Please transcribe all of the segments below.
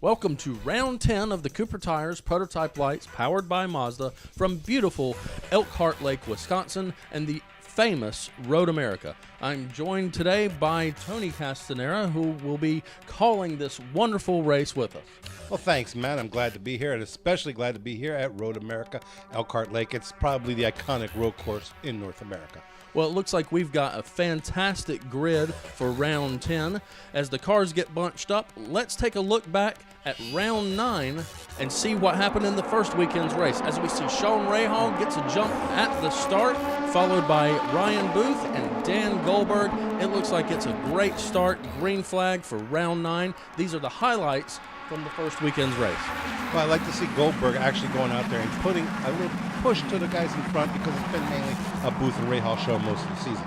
Welcome to round 10 of the Cooper Tires Prototype Lights powered by Mazda from beautiful Elkhart Lake, Wisconsin, and the famous Road America. I'm joined today by Tony Castanera, who will be calling this wonderful race with us. Well, thanks, Matt. I'm glad to be here, and especially glad to be here at Road America, Elkhart Lake. It's probably the iconic road course in North America. Well, it looks like we've got a fantastic grid for round 10. As the cars get bunched up, let's take a look back at round 9 and see what happened in the first weekend's race. As we see Sean Rahal gets a jump at the start, followed by Ryan Booth and Dan Goldberg. It looks like it's a great start. Green flag for round 9. These are the highlights from the first weekend's race. Well, I'd like to see Goldberg actually going out there and putting a little push to the guys in front, because it's been mainly a Booth and Rahal show most of the season.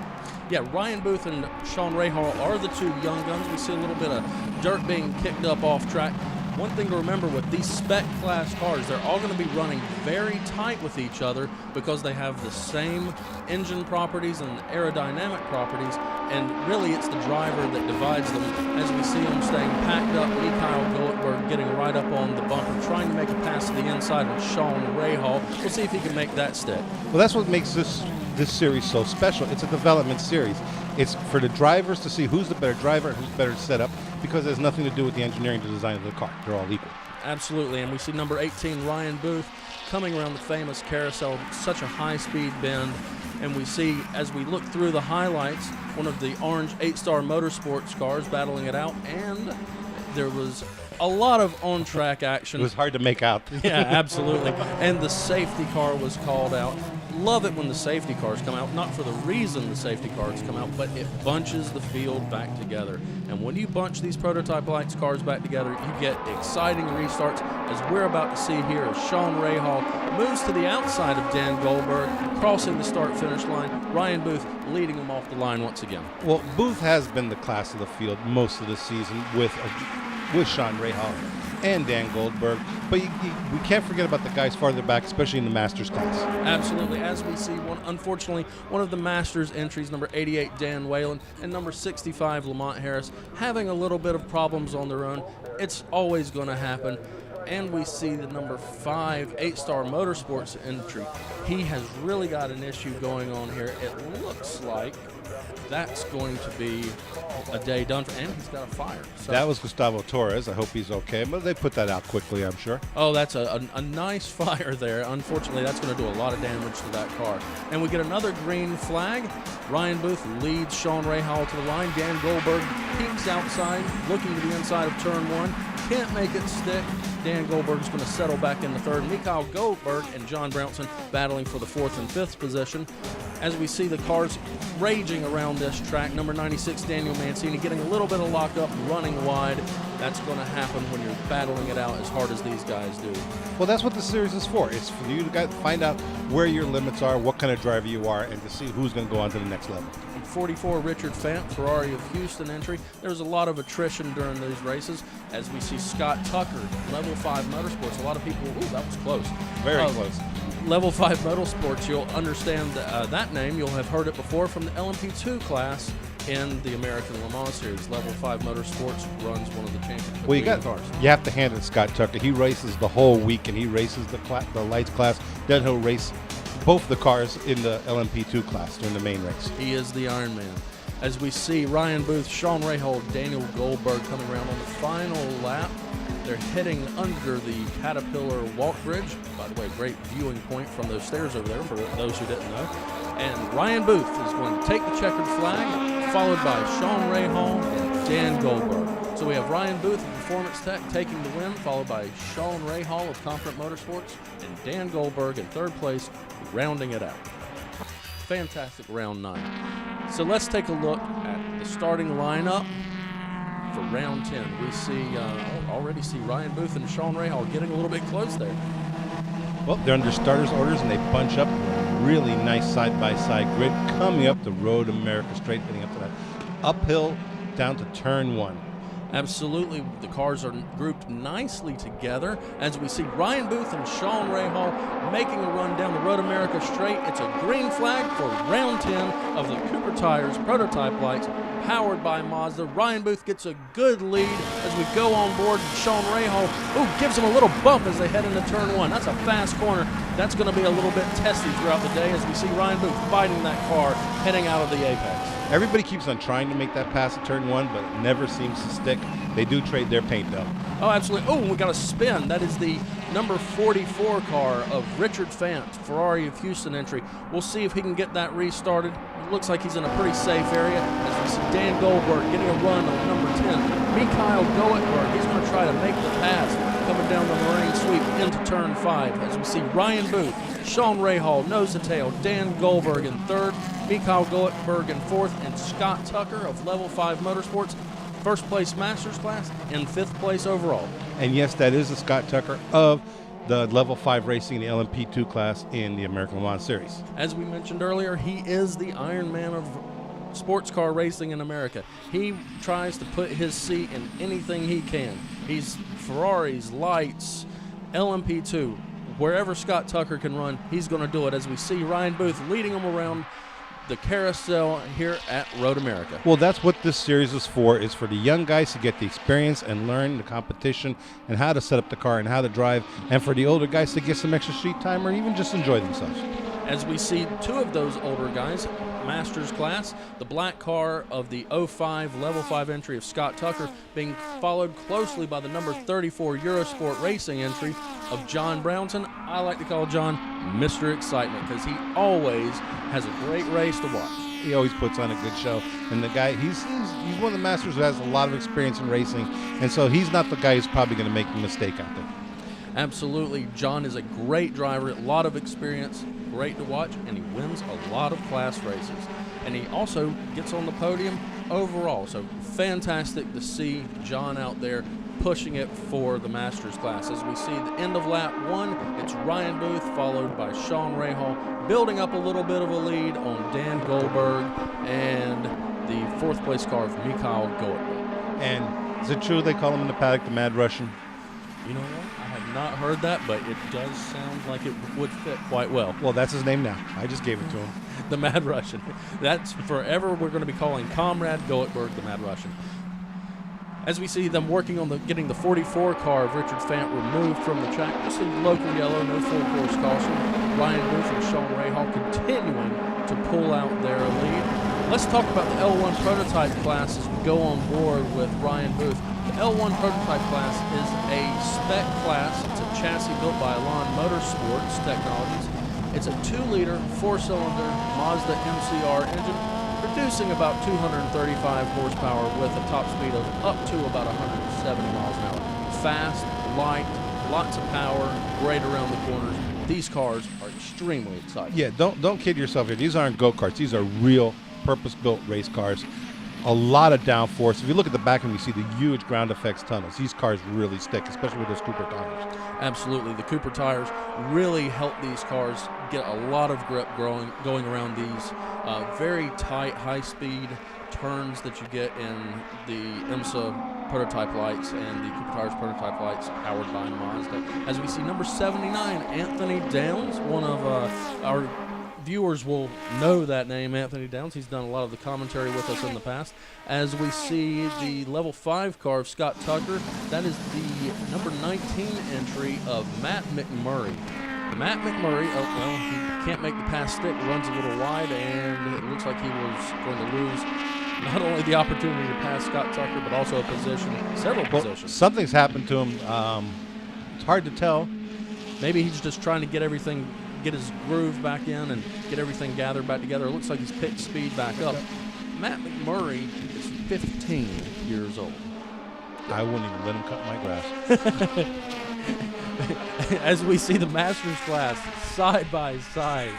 Yeah, Ryan Booth and Sean Rahal are the two young guns. We see a little bit of dirt being kicked up off track. One thing to remember with these spec class cars, they're all going to be running very tight with each other because they have the same engine properties and aerodynamic properties, and really it's the driver that divides them. As we see them staying packed up, Mikhail Goldberg getting right up on the bumper, trying to make a pass to the inside with Sean Rahal. We'll see if he can make that stick. Well, that's what makes this series so special. It's a development series. It's for the drivers to see who's the better driver and who's better set up, because it has nothing to do with the engineering to design of the car. They're all equal. Absolutely, and we see number 18, Ryan Booth, coming around the famous carousel, such a high-speed bend. And we see, as we look through the highlights, one of the orange 8-Star Motorsports cars battling it out, and there was a lot of on-track action. It was hard to make out. Yeah, absolutely. And the safety car was called out. Love it when the safety cars come out, not for the reason the safety cars come out, but it bunches the field back together. And when you bunch these Prototype Lights cars back together, you get exciting restarts, as we're about to see here as Sean Rahal moves to the outside of Dan Goldberg, crossing the start-finish line. Ryan Booth leading him off the line once again. Well, Booth has been the class of the field most of the season with Sean Rahal and Dan Goldberg, but we can't forget about the guys farther back, especially in the Masters class. Absolutely. As we see, unfortunately, one of the Masters entries, number 88, Dan Whalen, and number 65, Lamont Harris, having a little bit of problems on their own. It's always going to happen. And we see the number 5, 8-Star Motorsports entry. He has really got an issue going on here. It looks like that's going to be a day done for, and he's got a fire. So. That was Gustavo Torres. I hope he's okay, but they put that out quickly, I'm sure. Oh, that's a nice fire there. Unfortunately, that's going to do a lot of damage to that car. And we get another green flag. Ryan Booth leads Sean Rahal to the line. Dan Goldberg peeks outside, looking to the inside of turn 1. Can't make it stick. Dan Goldberg's going to settle back in the third. Mikhail Goldberg and John Brownson battling for the 4th and 5th position. As we see the cars raging around this track, number 96, Daniel Mancini, getting a little bit of lockup, running wide. That's going to happen when you're battling it out as hard as these guys do. Well, that's what the series is for. It's for you to find out where your limits are, what kind of driver you are, and to see who's going to go on to the next level. 44, Richard Fant, Ferrari of Houston entry. There's a lot of attrition during these races. As we see Scott Tucker, Level 5 Motorsports. A lot of people, ooh, that was close. Very close. Level 5 Motorsports, you'll understand that name. You'll have heard it before from the LMP2 class in the American Le Mans Series. Level 5 Motorsports runs one of the championship cars. You have to hand it to Scott Tucker. He races the whole week, and he races the lights class. Then he'll race both the cars in the LMP2 class during the main race. He is the Iron Man. As we see Ryan Booth, Sean Rahal, Daniel Goldberg coming around on the final lap. They're heading under the Caterpillar Walk Bridge. By the way, great viewing point from those stairs over there for those who didn't know. And Ryan Booth is going to take the checkered flag, followed by Sean Rahal and Dan Goldberg. So we have Ryan Booth of Performance Tech taking the win, followed by Sean Rahal of Confident Motorsports, and Dan Goldberg in third place, rounding it out. Fantastic round 9. So let's take a look at the starting lineup for round 10. We see already see Ryan Booth and Sean Rahal getting a little bit close there. Well, they're under starters orders, and they bunch up a really nice side-by-side grid coming up the Road America straight, heading up to that uphill down to turn 1. Absolutely, the cars are grouped nicely together as we see Ryan Booth and Sean Rahal making a run down the Road America straight. It's a green flag for round 10 of the Cooper Tires Prototype Lights powered by Mazda. Ryan Booth gets a good lead as we go on board. Sean Rahal, gives him a little bump as they head into turn 1. That's a fast corner. That's going to be a little bit testy throughout the day as we see Ryan Booth fighting that car heading out of the apex. Everybody keeps on trying to make that pass at turn 1, but it never seems to stick. They do trade their paint, though. Oh, absolutely. Oh, we got a spin. That is the number 44 car of Richard Fant, Ferrari of Houston entry. We'll see if he can get that restarted. It looks like he's in a pretty safe area as we see Dan Goldberg getting a run on number 10. Mikhail Goetberg, he's going to try to make the pass coming down the Marine sweep into turn 5 as we see Ryan Booth, Sean Rahal, nose to tail, Dan Goldberg in 3rd, Mikhail Goetberg in 4th, and Scott Tucker of Level 5 Motorsports, 1st place Masters class and 5th place overall. And yes, that is the Scott Tucker of the Level 5 Racing, the LMP2 class in the American Le Mans Series. As we mentioned earlier, he is the Iron Man of sports car racing in America. He tries to put his seat in anything he can. He's Ferraris, lights, LMP2. Wherever Scott Tucker can run, he's going to do it as we see Ryan Booth leading him around the carousel here at Road America. Well, that's what this series is for the young guys to get the experience and learn the competition and how to set up the car and how to drive, and for the older guys to get some extra street time or even just enjoy themselves. As we see 2 of those older guys, Masters class, the black car of the 05 Level 5 entry of Scott Tucker being followed closely by the number 34 Eurosport Racing entry of John Brownson. I like to call John Mr. Excitement because he always has a great race to watch. He always puts on a good show, and the guy, he's one of the masters who has a lot of experience in racing, and so he's not the guy who's probably going to make a mistake out there. Absolutely. John is a great driver, a lot of experience, great to watch, and he wins a lot of class races. And he also gets on the podium overall. So fantastic to see John out there pushing it for the Masters class. As we see the end of lap 1, it's Ryan Booth followed by Sean Rahal, building up a little bit of a lead on Dan Goldberg and the 4th place car of Mikhail Goetberg. And is it true they call him in the paddock the Mad Russian? You know what? I have not heard that, but it does sound like it would fit quite well. Well, that's his name now. I just gave it to him. The Mad Russian. That's forever we're going to be calling Comrade Goetberg the Mad Russian. As we see them working on getting the 44 car of Richard Fant removed from the track, just a local yellow, no full course caution. Ryan Booth and Sean Rahal continuing to pull out their lead. Let's talk about the L1 prototype class as we go on board with Ryan Booth. The L1 prototype class is a spec class. It's a chassis built by Elan Motorsports Technologies. It's a 2-liter, 4-cylinder Mazda MCR engine, producing about 235 horsepower with a top speed of up to about 170 miles an hour. Fast, light, lots of power, great around the corners. These cars are extremely exciting. Yeah, don't kid yourself here. These aren't go-karts. These are real purpose-built race cars. A lot of downforce. If you look at the back and you see the huge ground effects tunnels, these cars really stick, especially with those Cooper tires. Absolutely. The Cooper tires really help these cars get a lot of grip going around these very tight, high-speed turns that you get in the IMSA prototype lights and the Cooper Tires prototype lights powered by Mazda. As we see number 79, Anthony Downs, one of our viewers will know that name, Anthony Downs. He's done a lot of the commentary with us in the past. As we see the Level 5 car of Scott Tucker, that is the number 19 entry of Matt McMurray. Matt McMurray, he can't make the pass stick, runs a little wide, and it looks like he was going to lose not only the opportunity to pass Scott Tucker, but also a position, several positions. Something's happened to him. It's hard to tell. Maybe he's just trying to get his groove back in and get everything gathered back together. It looks like he's picked speed back up. Matt McMurray is 15 years old. I wouldn't even let him cut my grass. As we see the Masters class side by side,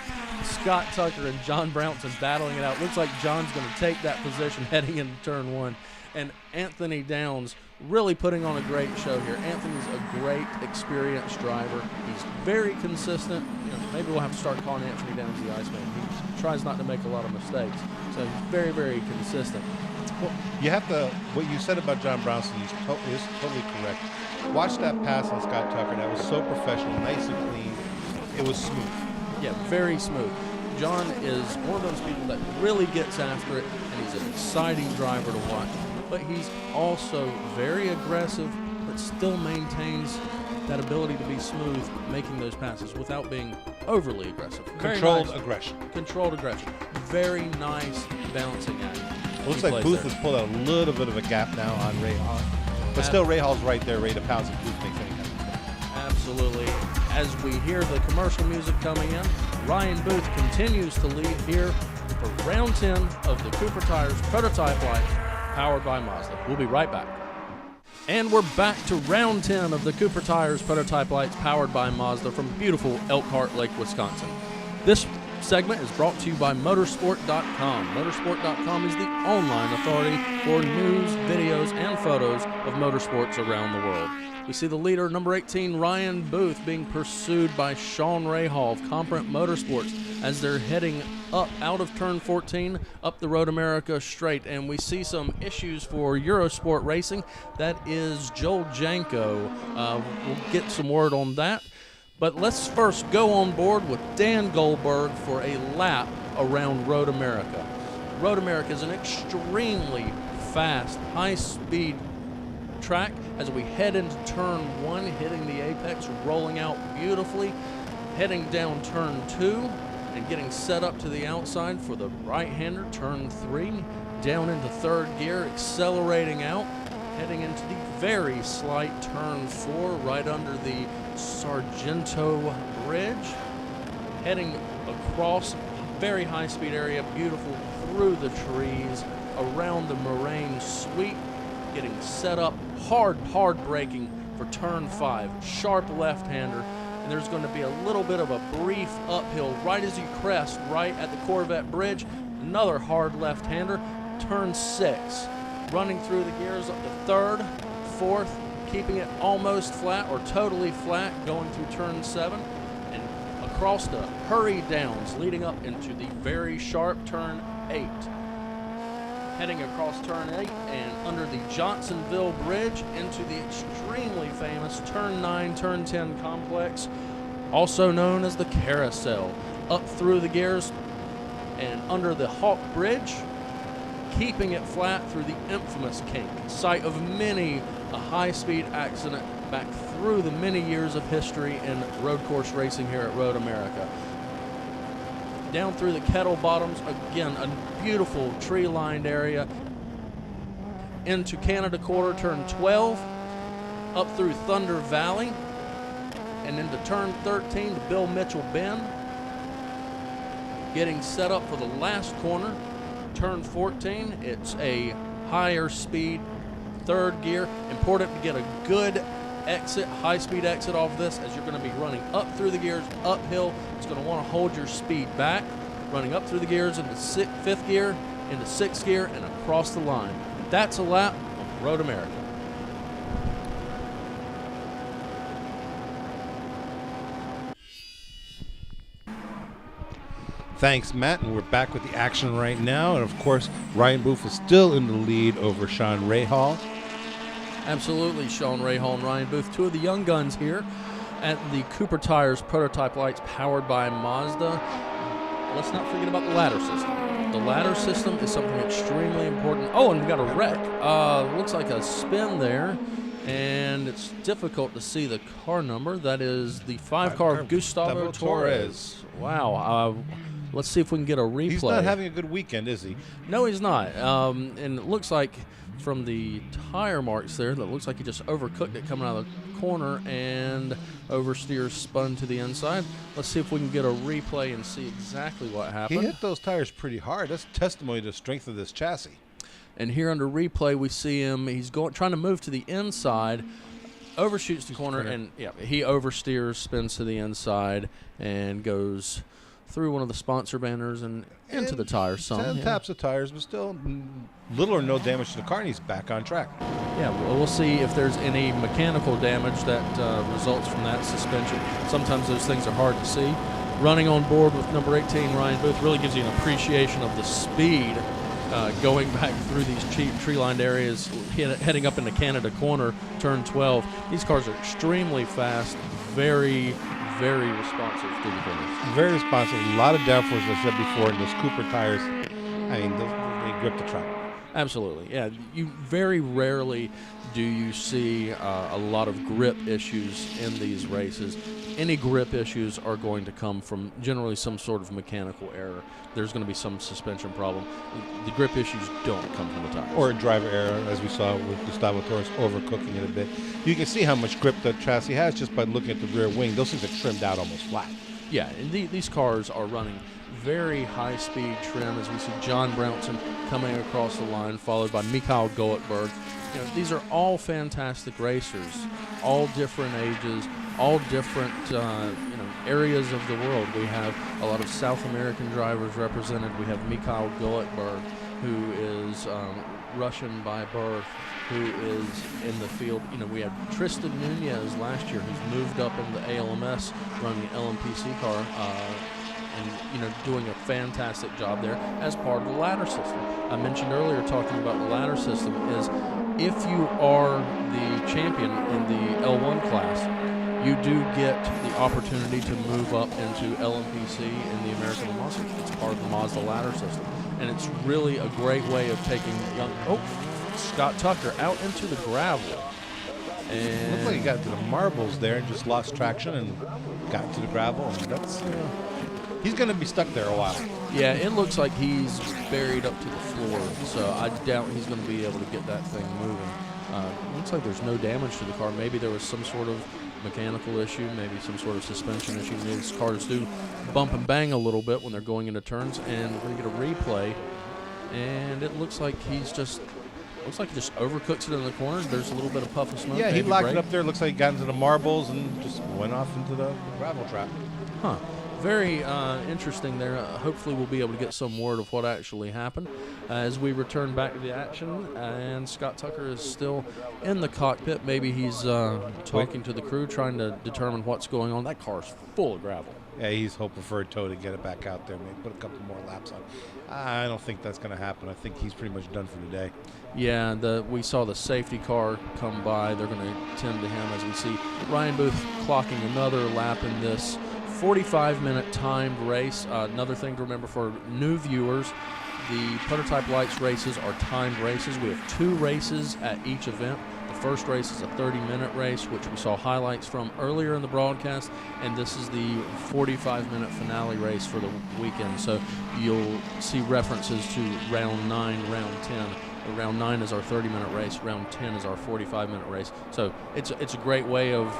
Scott Tucker and John Brownson battling it out. Looks like John's going to take that position heading into turn 1. And Anthony Downs really putting on a great show here. Anthony's a great, experienced driver. He's very consistent. Maybe we'll have to start calling Anthony Downs the Iceman. He tries not to make a lot of mistakes. So he's very, very consistent. Well, you have to, what you said about John Brownson is totally correct. Watch that pass on Scott Tucker. That was so professional, nice and clean. It was smooth. Yeah, very smooth. John is one of those people that really gets after it, and he's an exciting driver to watch. But he's also very aggressive, but still maintains that ability to be smooth, making those passes without being overly aggressive. Controlled aggression. Controlled aggression. Very nice balancing act. It looks like Booth has pulled out a little bit of a gap now on Ray Hall. But still, Ray Hall's right there, ready to pounce if Booth makes any kind of mistake. Absolutely. As we hear the commercial music coming in, Ryan Booth continues to lead here for round 10 of the Cooper Tires Prototype Lights, powered by Mazda. We'll be right back. And we're back to round 10 of the Cooper Tires Prototype Lights, powered by Mazda, from beautiful Elkhart Lake, Wisconsin. This segment is brought to you by Motorsport.com. Motorsport.com is the online authority for news, videos, and photos of motorsports around the world. We see the leader, number 18, Ryan Booth, being pursued by Sean Rahal of Comparant Motorsports as they're heading up out of turn 14, up the Road America straight. And we see some issues for Eurosport Racing. That is Joel Janko. We'll get some word on that. But let's first go on board with Dan Goldberg for a lap around Road America. Road America is an extremely fast, high-speed track as we head into turn 1, hitting the apex, rolling out beautifully, heading down turn 2, and getting set up to the outside for the right-hander, turn 3, down into third gear, accelerating out, heading into the very slight turn 4, right under the Sargento Bridge, heading across very high-speed area, beautiful, through the trees, around the moraine sweep, getting set up, hard braking for turn 5, sharp left-hander, and there's going to be a little bit of a brief uphill right as you crest, right at the Corvette Bridge, another hard left-hander, turn 6, running through the gears up to third, fourth, keeping it almost flat or totally flat, going through turn 7, and across the hurry downs, leading up into the very sharp turn 8. Heading across turn 8 and under the Johnsonville Bridge into the extremely famous turn 9, turn 10 complex, also known as the Carousel. Up through the gears and under the Hawk Bridge, keeping it flat through the infamous kink, site of many a high-speed accident back through the many years of history in road course racing here at Road America. Down through the Kettle Bottoms, again, a beautiful tree-lined area, into Canada Quarter, turn 12, up through Thunder Valley, and into turn 13 to Bill Mitchell Bend, getting set up for the last corner, turn 14. It's a higher speed third gear. Important to get a good exit, high-speed exit off this, as you're going to be running up through the gears, uphill. It's going to want to hold your speed back, running up through the gears into fifth gear, into sixth gear, and across the line. That's a lap on Road America. Thanks, Matt, and we're back with the action right now. And, of course, Ryan Booth is still in the lead over Sean Rahal. Absolutely, Sean Rahal and Ryan Booth, two of the young guns here at the Cooper Tires Prototype Lights, powered by Mazda. Let's not forget about the ladder system. The ladder system is something extremely important. Oh, and we got a wreck. Looks like a spin there, and it's difficult to see the car number. That is the 5 car of Gustavo Torres. Wow. Let's see if we can get a replay. He's not having a good weekend, is he? No, he's not. And it looks like from the tire marks there, that looks like he just overcooked it coming out of the corner, and oversteer spun to the inside. Let's see if we can get a replay and see exactly what happened. He hit those tires pretty hard. That's testimony to the strength of this chassis. And here under replay, we see him. He's trying to move to the inside, overshoots the corner, and he oversteers, spins to the inside, and goes through one of the sponsor banners and into the tires some. 10 taps of tires, but still little or no damage to the car, and he's back on track. Yeah, well, we'll see if there's any mechanical damage that results from that suspension. Sometimes those things are hard to see. Running on board with number 18, Ryan Booth, really gives you an appreciation of the speed going back through these cheap tree-lined areas, heading up into Canada Corner, turn 12. These cars are extremely fast, very, very responsive through the corners. Very responsive. A lot of downforce, as I said before, and those Cooper tires, I mean, they grip the track. Absolutely, yeah. You very rarely do you see a lot of grip issues in these races. Any grip issues are going to come from generally some sort of mechanical error. There's going to be some suspension problem. The grip issues don't come from the tires. Or a driver error, as we saw with Gustavo Torres overcooking it a bit. You can see how much grip the chassis has just by looking at the rear wing. Those things are trimmed out almost flat. Yeah, and these cars are running very high-speed trim, as we see John Brownson coming across the line, followed by Mikhail Goetberg. You know, these are all fantastic racers, all different ages, all different areas of the world. We have a lot of South American drivers represented. We have Mikhail Goetberg, who is Russian by birth, who is in the field. You know, we had Tristan Nunez last year, who's moved up in the ALMS, running an LMPC car, and doing a fantastic job there as part of the ladder system. I mentioned earlier, talking about the ladder system, is if you are the champion in the L1 class, you do get the opportunity to move up into LMPC in the American Muscle. It's part of the Mazda ladder system, and it's really a great way of taking Scott Tucker out into the gravel. And Looks like he got to the marbles there and just lost traction and got into the gravel, and that's he's going to be stuck there a while. Yeah, it looks like he's buried up to the floor, so I doubt he's going to be able to get that thing moving. Looks like there's no damage to the car. Maybe there was some sort of mechanical issue, maybe some sort of suspension issue. These cars do bump and bang a little bit when they're going into turns, and we're going to get a replay, and it looks like he just overcooks it in the corner. There's a little bit of puff of smoke. Yeah, he locked it up there. Looks like he got into the marbles and just went off into the gravel trap. Huh. Very interesting there. Hopefully we'll be able to get some word of what actually happened as we return back to the action. And Scott Tucker is still in the cockpit. Maybe he's talking to the crew, trying to determine what's going on. That car's full of gravel. Yeah, he's hoping for a tow to get it back out there, maybe put a couple more laps on. I don't think that's going to happen. I think he's pretty much done for the day. Yeah, we saw the safety car come by. They're going to tend to him as we see Ryan Booth clocking another lap in this 45-minute timed race. Another thing to remember for new viewers, the Prototype Lights races are timed races. We have 2 races at each event. The first race is a 30-minute race, which we saw highlights from earlier in the broadcast, and this is the 45-minute finale race for the weekend. So you'll see references to round 9, round 10. Round 9 is our 30-minute race. Round 10 is our 45-minute race. So it's a great way of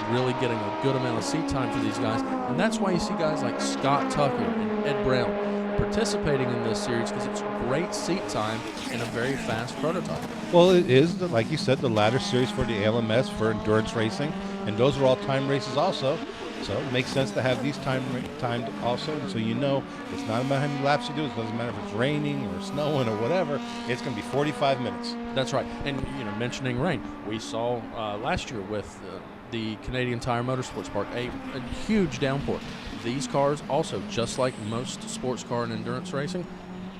really getting a good amount of seat time for these guys, and that's why you see guys like Scott Tucker and Ed Brown participating in this series, because it's great seat time in a very fast prototype. Well, it is, like you said, the ladder series for the ALMS for endurance racing, and those are all time races also. So it makes sense to have these timed also, so you know it's not about how many laps you do. It doesn't matter if it's raining or snowing or whatever. It's going to be 45 minutes. That's right. And mentioning rain, we saw last year with the Canadian Tire Motorsports Park a huge downpour. These cars also, just like most sports car and endurance racing,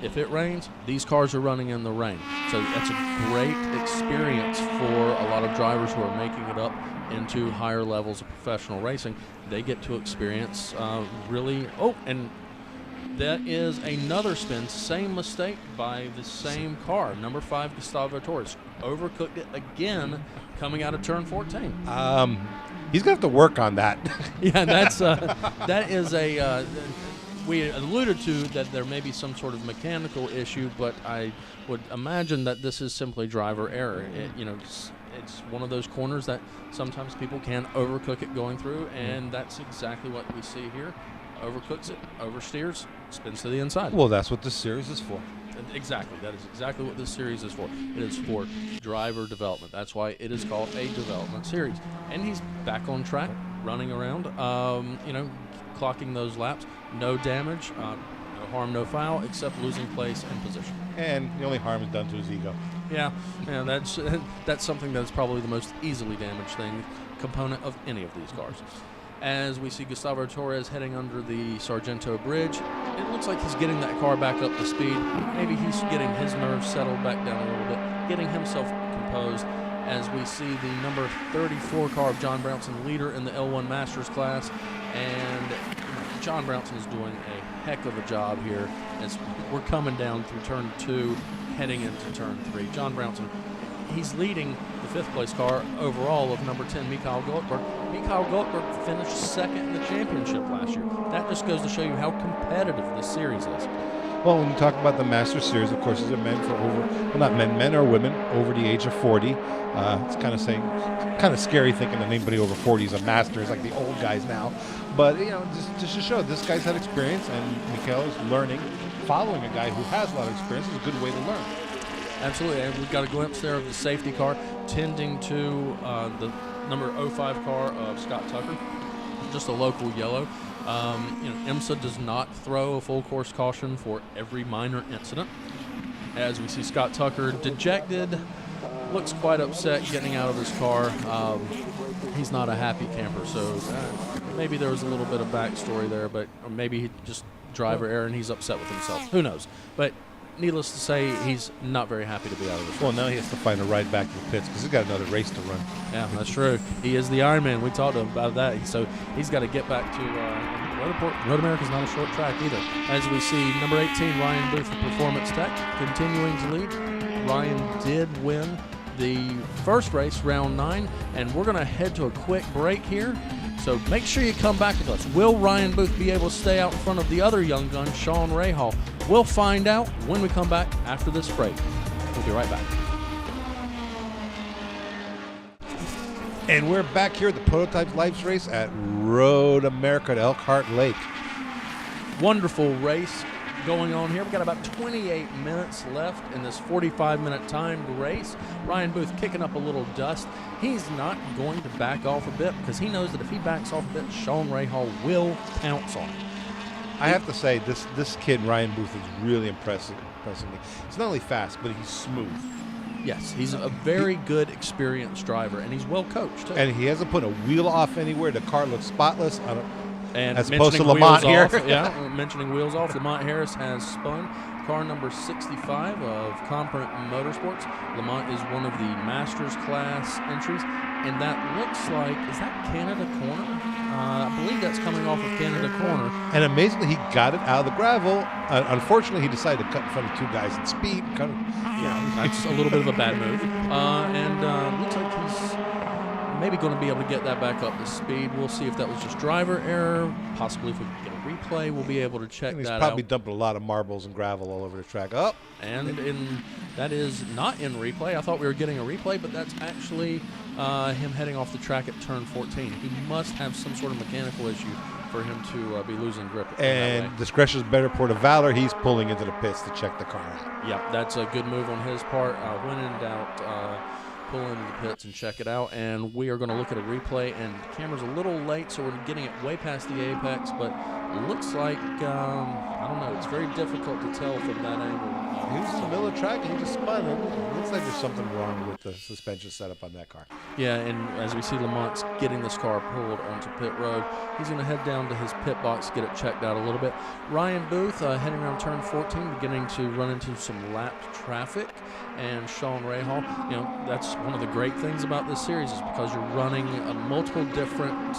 if it rains, these cars are running in the rain. So that's a great experience for a lot of drivers who are making it up into higher levels of professional racing. They get to experience and that is another spin, same mistake by the same car. Number 5, Gustavo Torres, overcooked it again coming out of turn 14. He's going to have to work on that. Yeah, that is we alluded to that there may be some sort of mechanical issue, but I would imagine that this is simply driver error. It's one of those corners that sometimes people can overcook it going through, and that's exactly what we see here. Overcooks it, oversteers, spins to the inside. Well, that's what this series is for. Exactly. That is exactly what this series is for. It is for driver development. That's why it is called a development series. And he's back on track, running around, clocking those laps. No damage, no harm, no foul, except losing place and position. And the only harm is done to his ego. Yeah, that's something that's probably the most easily damaged component of any of these cars. As we see Gustavo Torres heading under the Sargento Bridge, it looks like he's getting that car back up to speed. Maybe he's getting his nerves settled back down a little bit, getting himself composed, as we see the number 34 car of John Brownson, leader in the L1 Masters class. And John Brownson is doing a heck of a job here as we're coming down through turn 2, heading into turn 3. John Brownson, he's leading the 5th place car overall of number 10, Mikhail Goldberg. Mikhail Goldberg finished 2nd in the championship last year. That just goes to show you how competitive this series is. Well, when you talk about the Masters Series, of course, these are men for over, well, not men, men or women over the age of 40. It's kind of scary thinking that anybody over 40 is a Masters, like the old guys now. But, just to show this guy's had experience, and Mikhail is learning, following a guy who has a lot of experience is a good way to learn. Absolutely, and we've got a glimpse there of the safety car tending to the number 05 car of Scott Tucker, just a local yellow. IMSA does not throw a full course caution for every minor incident. As we see Scott Tucker dejected, looks quite upset getting out of his car. He's not a happy camper, so maybe there was a little bit of backstory there, but or maybe he just driver error and he's upset with himself. Who knows? But needless to say, he's not very happy to be out of this. Well, now he has to find a ride back to the pits because he's got another race to run. Yeah, that's true. He is the Iron Man. We talked about that. So he's got to get back to Road America's not a short track either. As we see number 18, Ryan Booth of Performance Tech, continuing to lead. Ryan did win the first race, round 9, and we're going to head to a quick break here. So make sure you come back with us. Will Ryan Booth be able to stay out in front of the other young gun, Sean Rahal? We'll find out when we come back after this break. We'll be right back. And we're back here at the Prototype Lights race at Road America at Elkhart Lake. Wonderful race going on here. We've got about 28 minutes left in this 45-minute timed race. Ryan Booth kicking up a little dust. He's not going to back off a bit because he knows that if he backs off a bit, Sean Rahal will pounce on him. I have to say, this kid, Ryan Booth, is really impressing me. He's not only fast, but he's smooth. Yes, he's a very good, experienced driver, and he's well coached, too. And he hasn't put a wheel off anywhere. The car looks spotless. And as opposed to Lamont here. Mentioning wheels off, Lamont Harris has spun. Car number 65 of Competent Motorsports. Lamont is one of the Masters class entries, and that looks like, is that Canada Corner? I believe that's coming off of Canada Corner. And amazingly, he got it out of the gravel. Unfortunately, he decided to cut in front of 2 guys at speed. That's a little bit of a bad move. And looks like he's maybe going to be able to get that back up to speed. We'll see if that was just driver error. Possibly if we can get a replay, we'll be able to check that out. He's probably dumping a lot of marbles and gravel all over the track. And that is not in replay. I thought we were getting a replay, but that's actually him heading off the track at turn 14. He must have some sort of mechanical issue for him to be losing grip. And discretion is better port of valor. He's pulling into the pits to check the car out. Yep, that's a good move on his part. When in doubt, pull into the pits and check it out. And we are going to look at a replay. And the camera's a little late, so we're getting it way past the apex. But it looks like, I don't know, it's very difficult to tell from that angle. He was in the middle of the track and he just spun. It looks like there's something wrong with the suspension setup on that car. Yeah, and as we see Lamont's getting this car pulled onto pit road, he's going to head down to his pit box, get it checked out a little bit. Ryan Booth heading around turn 14, beginning to run into some lapped traffic. And Sean Rahal, that's one of the great things about this series is because you're running multiple different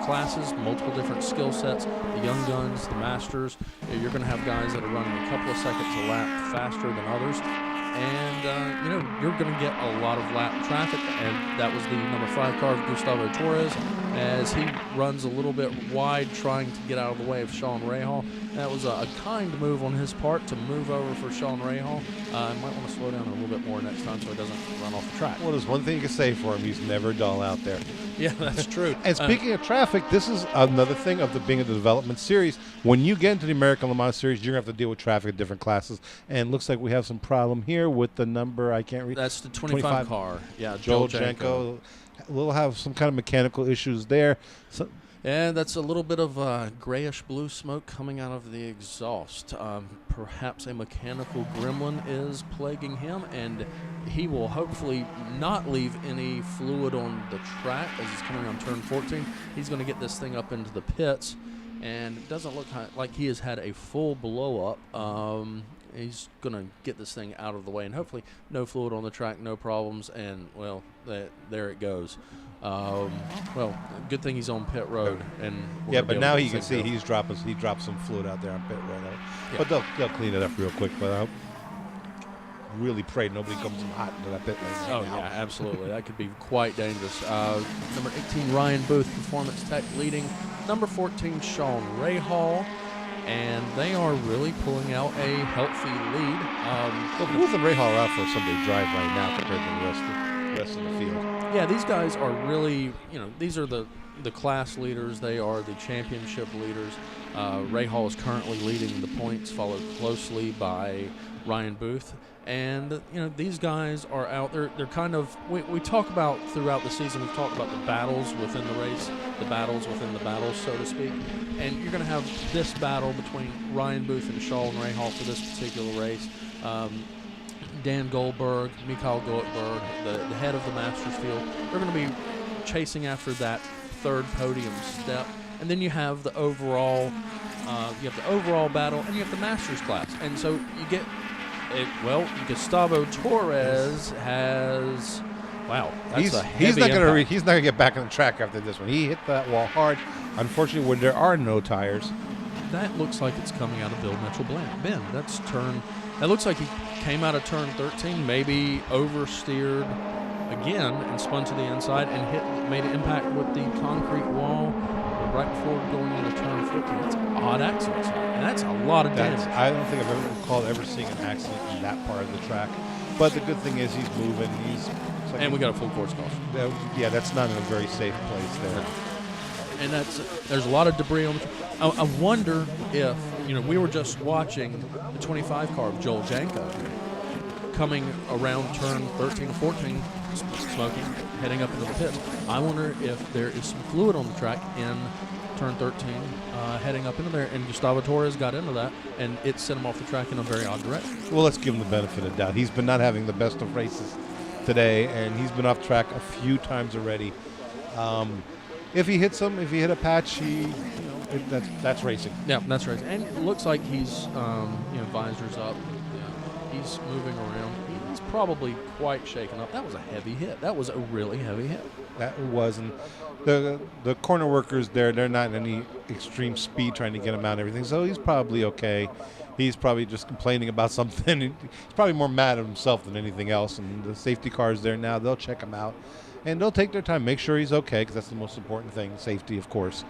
classes, multiple different skill sets, the young guns, the masters. You're going to have guys that are running a couple of seconds a lap faster than others. And, you're going to get a lot of lap traffic. And that was the number 5 car of Gustavo Torres as he runs a little bit wide trying to get out of the way of Sean Rahal. That was a kind move on his part to move over for Sean Rahal. Might want to slow down a little bit more next time so he doesn't run off the track. Well, there's one thing you can say for him. He's never dull out there. Yeah, that's true. And speaking of traffic, this is another thing of being a development series. When you get into the American Le Mans series, you're going to have to deal with traffic in different classes. And it looks like we have some problem here with the number I can't read. That's the 25 car. Yeah, Joel Janko. We'll have some kind of mechanical issues there. So, and that's a little bit of grayish blue smoke coming out of the exhaust. Perhaps a mechanical gremlin is plaguing him, and he will hopefully not leave any fluid on the track as he's coming on turn 14. He's going to get this thing up into the pits, and it doesn't look like he has had a full blow-up. he's going to get this thing out of the way, and hopefully no fluid on the track, no problems, and, well, there it goes. Well, good thing he's on pit road. And yeah, but now you can see he dropped some fluid out there on pit road. Yeah. But they'll clean it up real quick. But I really pray nobody comes in hot into that pit lane. Oh, yeah, absolutely. That could be quite dangerous. Number 18, Ryan Booth, Performance Tech leading. Number 14, Sean Rahal. And they are really pulling out a healthy lead. Booth and Rahal are out for a Sunday drive right now compared to the rest of the field. Yeah, these guys are really, these are the class leaders. They are the championship leaders. Rahal is currently leading the points, followed closely by Ryan Booth. And, these guys are out there. They're kind of, we talk about throughout the season, we've talked about the battles within the race, the battles within the battles, so to speak. And you're going to have this battle between Ryan Booth and Sean Rahal for this particular race. Dan Goldberg, Mikhail Goldberg, the head of the Masters field, they're going to be chasing after that third podium step. And then you have the overall battle, and you have the Masters class. And so you get Gustavo Torres has, wow, that's a heavy impact. He's not gonna get back on the track after this one. He hit that wall hard. Unfortunately, when there are no tires, that looks like it's coming out of Bill Mitchell Bend. That looks like he came out of turn 13, maybe oversteered again and spun to the inside and made an impact with the concrete wall right before going into turn 15. That's an odd accident, and that's a lot of damage. I don't think I've ever recalled ever seeing an accident in that part of the track. But the good thing is he's moving. And we got a full course caution. Yeah, that's not in a very safe place there. And there's a lot of debris on the track. I wonder if, we were just watching the 25 car of Joel Janko coming around turn 13 or 14, smoking, heading up into the pits. I wonder if there is some fluid on the track in turn 13, heading up into there, and Gustavo Torres got into that, and it sent him off the track in a very odd direction. Well, let's give him the benefit of the doubt. He's been not having the best of races today, and he's been off track a few times already. If he hits them, if he hit a patch, that's racing. Yeah, that's racing. And it looks like he's, visors up. He's moving around. He's probably quite shaken up. That was a heavy hit. That was a really heavy hit. That wasn't. The corner workers there, they're not in any extreme speed trying to get him out and everything, so he's probably okay. He's probably just complaining about something. He's probably more mad at himself than anything else, and the safety car's there now. They'll check him out, and they'll take their time, make sure he's okay, because that's the most important thing, safety, of course.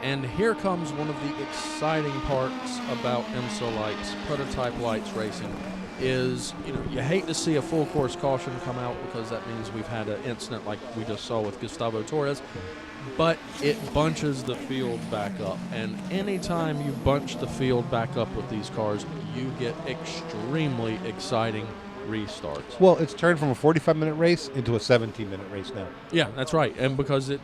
And here comes one of the exciting parts about IMSA lights, prototype lights racing, is, you hate to see a full course caution come out because that means we've had an incident like we just saw with Gustavo Torres, but it bunches the field back up. And anytime you bunch the field back up with these cars, you get extremely exciting restarts. Well, it's turned from a 45-minute race into a 17-minute race now. Yeah, that's right. And because it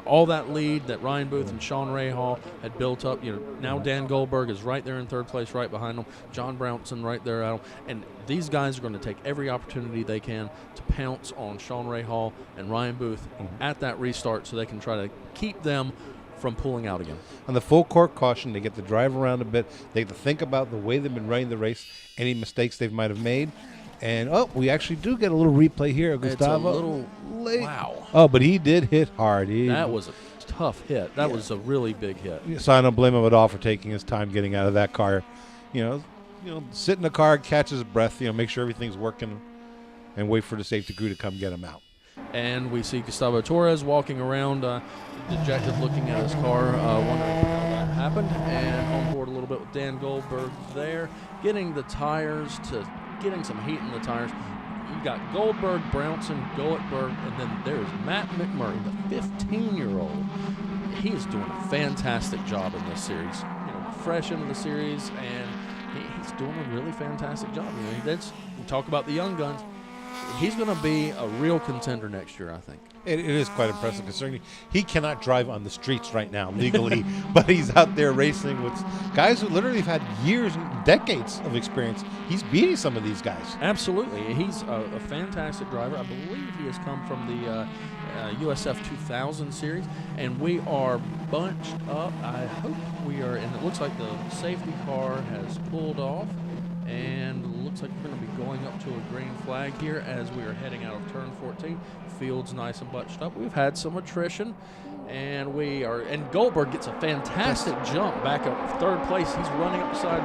all that lead that Ryan Booth and Sean Rahal had built up, now Dan Goldberg is right there in third place, right behind them. John Brownson right there out. And these guys are going to take every opportunity they can to pounce on Sean Rahal and Ryan Booth at that restart so they can try to keep them from pulling out again. On the full court caution, they get to drive around a bit. They get to think about the way they've been running the race, any mistakes they might have made. And, we actually do get a little replay here of Gustavo. It's a little late. Wow. Oh, but he did hit hard. That was a tough hit. That was a really big hit. So I don't blame him at all for taking his time getting out of that car. Sit in the car, catch his breath, make sure everything's working, and wait for the safety crew to come get him out. And we see Gustavo Torres walking around, dejected, looking at his car, wondering how that happened. And on board a little bit with Dan Goldberg there, getting some heat in the tires. You got Goldberg, Brownson, Goldberg, and then there's Matt McMurray, the 15-year-old. He is doing a fantastic job in this series. Fresh into the series, and he's doing a really fantastic job. We talk about the young guns. He's going to be a real contender next year, I think. It is quite impressive, considering he cannot drive on the streets right now legally, but he's out there racing with guys who literally have had years and decades of experience. He's beating some of these guys. Absolutely. He's a fantastic driver. I believe he has come from the USF 2000 series, and we are bunched up. I hope we are, and it looks like the safety car has pulled off. And looks like we're going to be going up to a green flag here as we are heading out of turn 14. Field's nice and bunched up. We've had some attrition, and Goldberg gets a fantastic jump back up third place. He's running up beside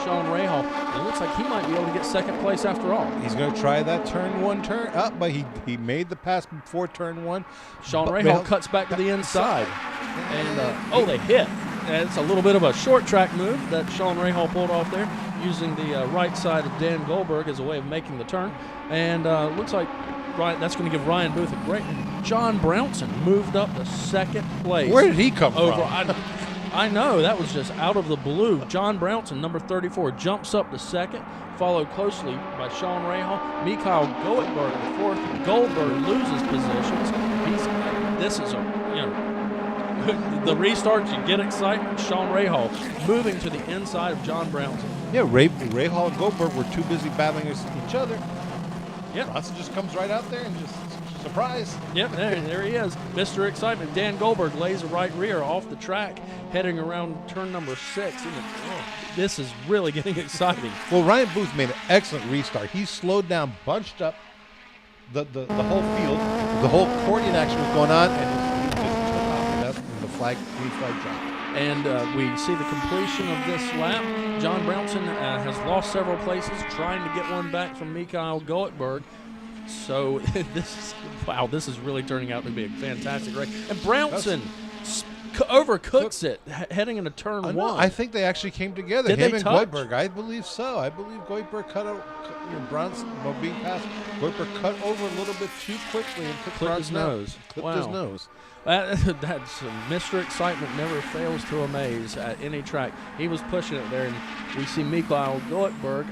Sean Rahal. It looks like he might be able to get second place after all. He's going to try that turn 1 turn up, but he made the pass before turn 1. Sean Rahal cuts back to the inside. And, they hit. And it's a little bit of a short track move that Sean Rahal pulled off there, using the right side of Dan Goldberg as a way of making the turn. And looks like that's going to give Ryan Booth a great. John Brownson moved up to second place. Where did he come from? I know, that was just out of the blue. John Brownson, number 34, jumps up to second, followed closely by Sean Rahal. Mikhail Goetberg in fourth. Goldberg loses positions. The restarts, you get excitement. Sean Rahal moving to the inside of John Brownson. Yeah, Rahal and Goldberg were too busy battling each other. Yep. Brownson just comes right out there and just surprise. Yep, there he is. Mr. Excitement. Dan Goldberg lays a right rear off the track, heading around turn number 6. This is really getting exciting. Well, Ryan Booth made an excellent restart. He slowed down, bunched up the whole field. The whole accordion action was going on, and he just took off, and the green flag dropped. And we see the completion of this lap. John Brownson has lost several places, trying to get one back from Mikhail Goetberg. So this is really turning out to be a fantastic race. And Brownson overcooks it, heading into turn 1. I think they actually came together. Did Him they and touch? Goldberg. I believe so. I believe Goldberg cut out Bronson while being passed. Goldberg cut over a little bit too quickly and clipped his nose. Clipped his nose. That's Mr. Excitement never fails to amaze at any track. He was pushing it there, and we see Mikhail Goetberg.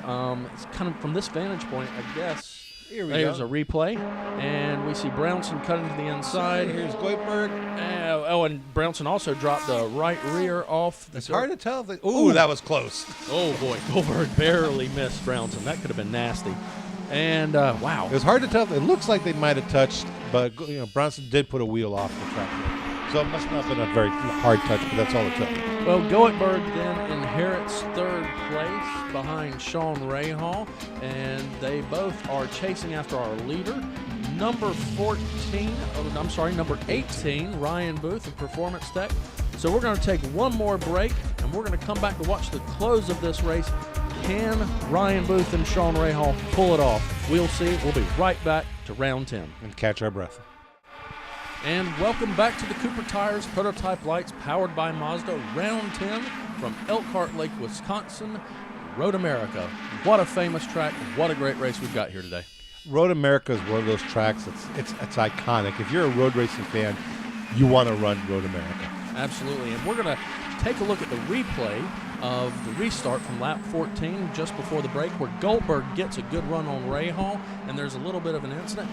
It's kind of from this vantage point, I guess. Here's a replay, and we see Brownson cutting to the inside. Here's Goetberg. And Brownson also dropped the right rear off. It's hard to tell. Ooh, that was close. Oh, boy. Goldberg barely missed Brownson. That could have been nasty. And, wow. It was hard to tell. It looks like they might have touched, but Brownson did put a wheel off the track there. So it must not have been a very hard touch, but that's all it took. Well, Goetberg then inherits third place behind Sean Rahal, and they both are chasing after our leader, number 18, Ryan Booth of Performance Tech. So we're going to take one more break, and we're going to come back to watch the close of this race. Can Ryan Booth and Sean Rahal pull it off? We'll see. We'll be right back to round 10. And catch our breath. And welcome back to the Cooper Tires Prototype Lights, powered by Mazda, round 10 from Elkhart Lake, Wisconsin, Road America. What a famous track. What a great race we've got here today. Road America is one of those tracks it's iconic. If you're a road racing fan, you want to run Road America. Absolutely. And we're going to take a look at the replay of the restart from lap 14 just before the break, where Goldberg gets a good run on Rahal, and there's a little bit of an incident.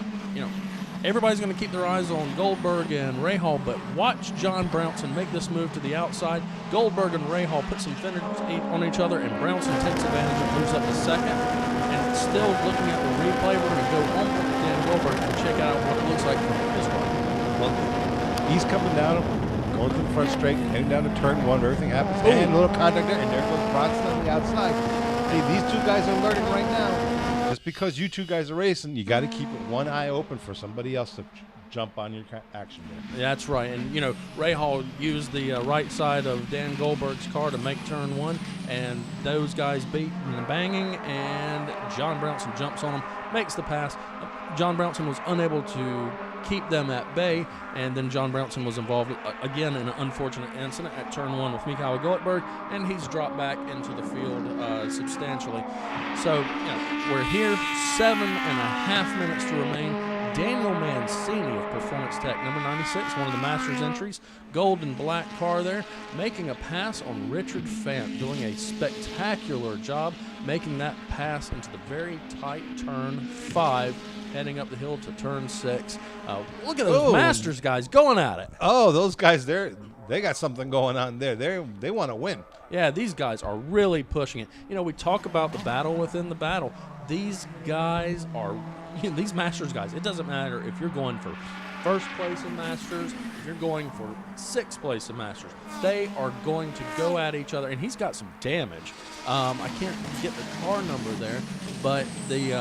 Everybody's going to keep their eyes on Goldberg and Rahal, but watch John Brownson make this move to the outside. Goldberg and Rahal put some fenders on each other, and Brownson takes advantage and moves up to second. And still looking at the replay, we're going to go on with Dan Goldberg and check out what it looks like from his run. Well, he's coming down, going to the front straight, heading down to turn 1. Everything happens. And a little contact there, and there goes Bronson on the outside. Hey, these two guys are learning right now. Just because you two guys are racing, you got to keep one eye open for somebody else to jump on your action there. That's right. And, Rahal used the right side of Dan Goldberg's car to make turn 1, and those guys beat and banging, and John Brownson jumps on him, makes the pass. John Brownson was unable to keep them at bay, and then John Brownson was involved again in an unfortunate incident at turn 1 with Mikhail Goetberg, and he's dropped back into the field substantially. So we're here, 7.5 minutes to remain. Daniel Mancini of Performance Tech, number 96, one of the Masters entries, gold and black car there, making a pass on Richard Fant, doing a spectacular job making that pass into the very tight turn 5, heading up the hill to turn 6. Look at those Masters guys going at it. Oh, those guys there, they got something going on there. They want to win. Yeah, these guys are really pushing it. We talk about the battle within the battle. These guys are, these Masters guys, it doesn't matter if you're going for first place in Masters, if you're going for 6th place in Masters, they are going to go at each other. And he's got some damage. I can't get the car number there, but the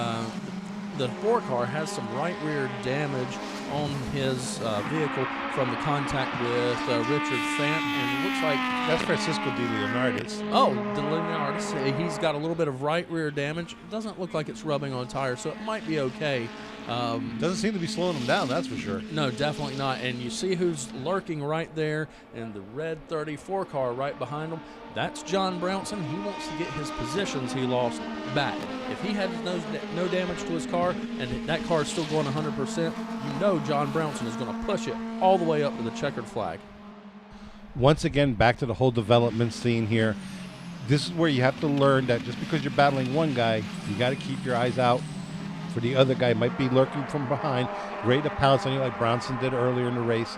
4 car has some right rear damage on his vehicle from the contact with Richard Fant, and it looks like That's Francisco de Leonardis. Oh, the Leonardis. He's got a little bit of right rear damage. Doesn't look like it's rubbing on tires, so it might be okay. Doesn't seem to be slowing him down, that's for sure. No, definitely not. And you see who's lurking right there in the red 34 car right behind him. That's John Brownson. He wants to get his positions he lost back. If he had no damage to his car and that car is still going 100%, you know John Brownson is going to push it all the way up to the checkered flag. Once again, back to the whole development scene here. This is where you have to learn that just because you're battling one guy, you got to keep your eyes out for the other guy. Might be lurking from behind, ready to pounce on you like Brownson did earlier in the race.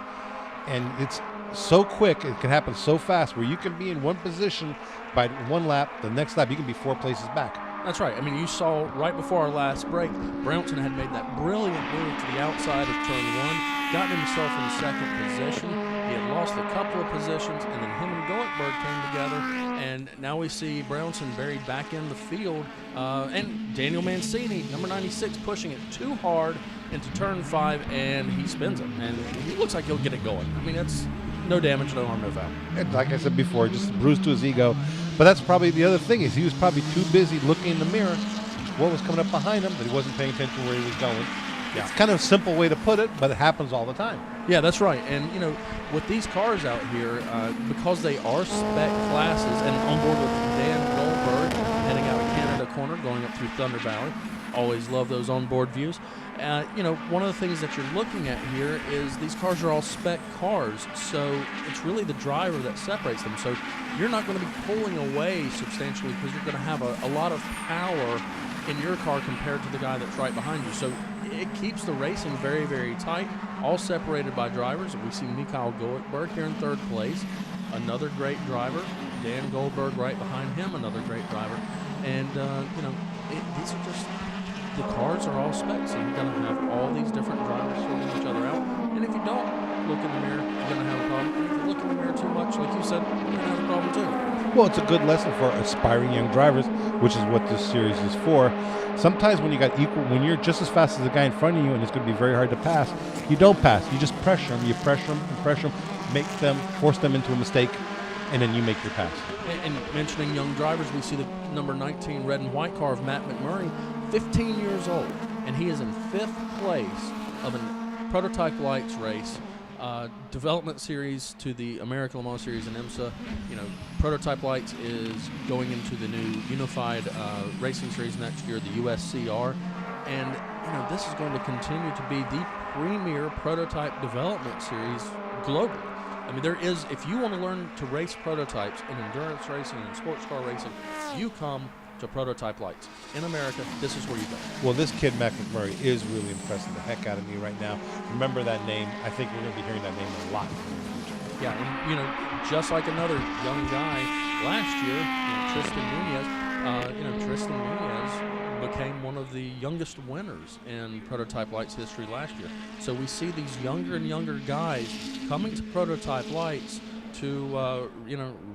And it's so quick, it can happen so fast where you can be in one position by one lap, the next lap you can be 4 places back. That's right. I mean, you saw right before our last break, Brownson had made that brilliant move to the outside of turn 1, got himself in second position. He had lost a couple of positions, and then him and Goldberg came together, and now we see Brownson buried back in the field. And Daniel Mancini, number 96, pushing it too hard into turn 5, and he spins it. And he looks like he'll get it going. I mean, it's no damage, no harm, no foul. And like I said before, just a bruise to his ego. But that's probably the other thing, is he was probably too busy looking in the mirror what was coming up behind him, that he wasn't paying attention where he was going. Yeah. It's kind of a simple way to put it, but it happens all the time. Yeah, that's right. And, you know, with these cars out here, because they are spec classes, and on board with Dan Goldberg, heading out of Canada Corner, going up through Thunder Valley. Always love those onboard views. You know, one of the things that you're looking at here is these cars are all spec cars, so it's really the driver that separates them. So you're not going to be pulling away substantially because you're going to have a lot of power in your car compared to the guy that's right behind you. So it keeps the racing very, very tight, all separated by drivers. We see Mikhail Goldberg here in 3rd place, another great driver. Dan Goldberg right behind him, another great driver. And, you know, these are just... The cars are all specs, so you're going to have all these different drivers sorting each other out. And if you don't look in the mirror, you're going to have a problem. And if you look in the mirror too much, like you said, you're going to have a problem too. Well, it's a good lesson for aspiring young drivers, which is what this series is for. Sometimes when when you're just as fast as the guy in front of you and it's going to be very hard to pass, you don't pass. You just pressure them. You pressure them and pressure them, force them into a mistake, and then you make your pass. And mentioning young drivers, we see the number 19 red and white car of Matt McMurray, 15 years old, and he is in 5th place of a prototype lights race, development series to the American Le Mans Series and IMSA. You know, prototype lights is going into the new unified racing series next year, the USCR, and you know this is going to continue to be the premier prototype development series globally. I mean, there is, if you want to learn to race prototypes in endurance racing and sports car racing, you come to Prototype Lights. In America, this is where you go. Well, this kid, Mac McMurray, is really impressing the heck out of me right now. Remember that name. I think we're going to be hearing that name a lot in the future. Yeah, and, you know, just like another young guy last year, Tristan Nunez became one of the youngest winners in Prototype Lights history last year. So we see these younger and younger guys coming to Prototype Lights to,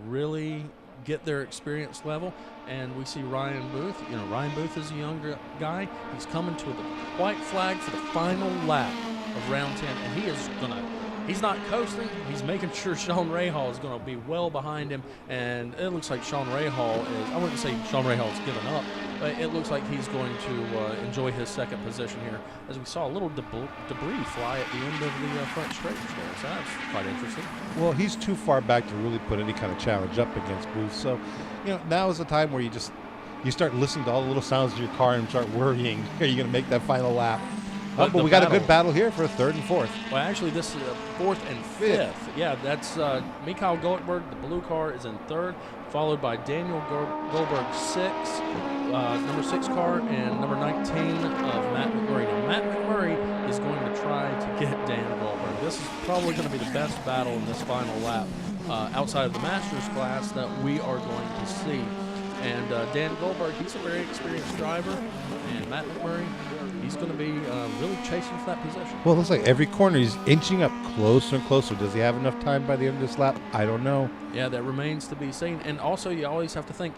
really get their experience level. And we see Ryan Booth. You know, Ryan Booth is a younger guy. He's coming to the white flag for the final lap of round 10, and he's not coasting. He's making sure Sean Rahal is going to be well behind him, and it looks like Sean Rahal is, I wouldn't say Sean Rahal is giving up, but it looks like he's going to enjoy his second position here, as we saw a little debris fly at the end of the front straight there. So that's quite interesting. Well, he's too far back to really put any kind of challenge up against Booth. So, you know, now is the time where you start listening to all the little sounds of your car and start worrying, are you going to make that final lap? But we got a good battle here for 3rd and 4th. Well, actually, this is 4th and 5th. Yeah, that's Mikhail Goldberg. The blue car is in 3rd, followed by Daniel Goldberg 6th, number 6 car, and number 19 of Matt McMurray. Now, Matt McMurray is going to try to get Dan Goldberg. This is probably going to be the best battle in this final lap outside of the Masters class that we are going to see. And Dan Goldberg, he's a very experienced driver, and Matt McMurray, he's going to be really chasing for that position. Well, it looks like every corner he's inching up closer and closer. Does he have enough time by the end of this lap? I don't know. Yeah, that remains to be seen. And also, you always have to think,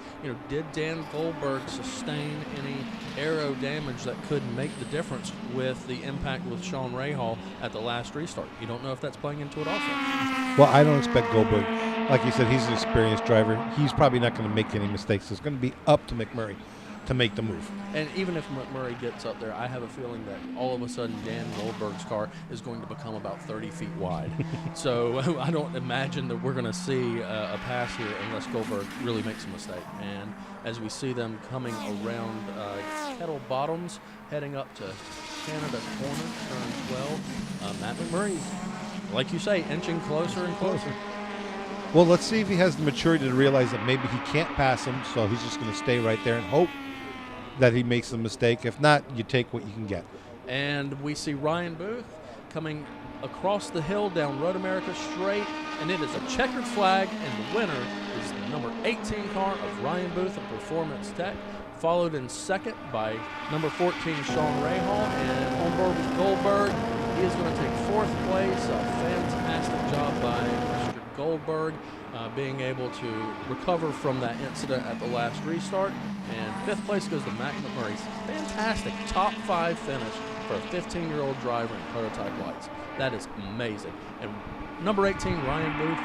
did Dan Goldberg sustain any aero damage that could make the difference with the impact with Sean Rahal at the last restart? You don't know if that's playing into it also. Well, I don't expect Goldberg. Like you said, he's an experienced driver. He's probably not going to make any mistakes. It's going to be up to McMurray to make the move. And even if McMurray gets up there, I have a feeling that all of a sudden Dan Goldberg's car is going to become about 30 feet wide. So I don't imagine that we're going to see a pass here unless Goldberg really makes a mistake. And as we see them coming around Kettle Bottoms, heading up to Canada Corner, turn 12, Matt McMurray, like you say, inching closer and closer. Well, let's see if he has the maturity to realize that maybe he can't pass him, so he's just going to stay right there and hope that he makes a mistake. If not, you take what you can get. And we see Ryan Booth coming across the hill down Road America straight, and it is a checkered flag, and the winner is the number 18 car of Ryan Booth of Performance Tech, followed in second by number 14 Sean Rahal, and on board with Goldberg. He is going to take fourth place. A fantastic job by Mr. Goldberg, being able to recover from that incident at the last restart. And fifth place goes to Matt McMurray. Fantastic top 5 finish for a 15-year-old driver in prototype lights. That is amazing. And number 18, Ryan Booth,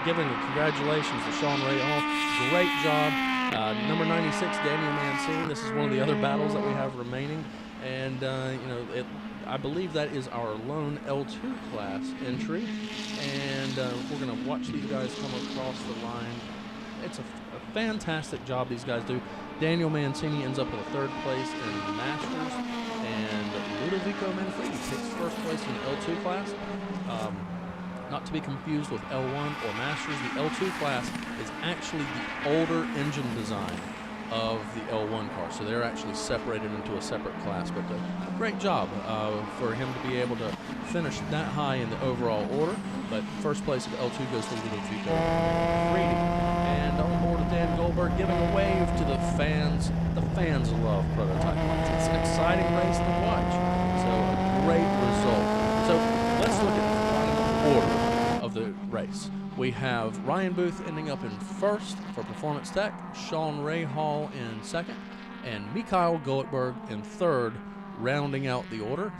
giving a congratulations to Sean Rahal. Great job. Number 96, Daniel Mancini. This is one of the other battles that we have remaining. And, I believe that is our lone L2 class entry. And we're going to watch these guys come across the line. It's a fantastic job these guys do. Daniel Mancini ends up in third place in the Masters. And Ludovico Manfredi takes first place in the L2 class. Not to be confused with L1 or Masters. The L2 class is actually the older engine design of the L1 car, so they're actually separated into a separate class. But a great job for him to be able to finish that high in the overall order. But first place of L2 goes to Ludovico Manfredi. And on board with Dan Goldberg, giving a wave to the fans. The fans love prototype lights. It's an exciting race to watch. So a great result. So let's look at the final order of the race. We have Ryan Booth ending up in first for Performance Tech, Sean Rahal in second, and Mikhail Goldberg in third, rounding out the order.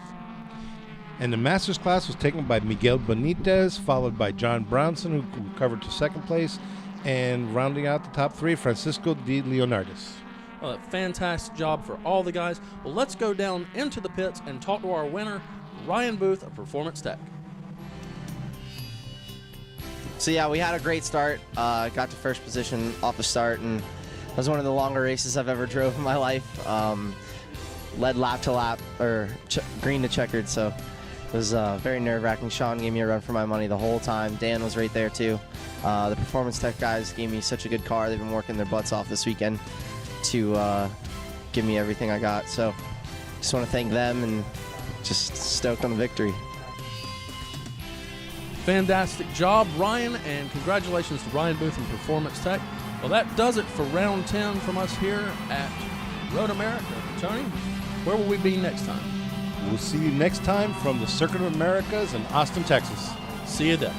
And the Masters class was taken by Miguel Benitez, followed by John Brownson, who recovered to second place, and rounding out the top 3, Francisco de Leonardis. Well, a fantastic job for all the guys. Well, let's go down into the pits and talk to our winner, Ryan Booth of Performance Tech. So yeah, we had a great start. Got to first position off the start, and it was one of the longer races I've ever drove in my life. Led lap to lap, or green to checkered, so it was very nerve-wracking. Sean gave me a run for my money the whole time. Dan was right there too. The Performance Tech guys gave me such a good car. They've been working their butts off this weekend to give me everything I got. So just want to thank them, and just stoked on the victory. Fantastic job, Ryan, and congratulations to Ryan Booth and Performance Tech. Well, that does it for round 10 from us here at Road America. Tony, where will we be next time? We'll see you next time from the Circuit of Americas in Austin, Texas. See you then.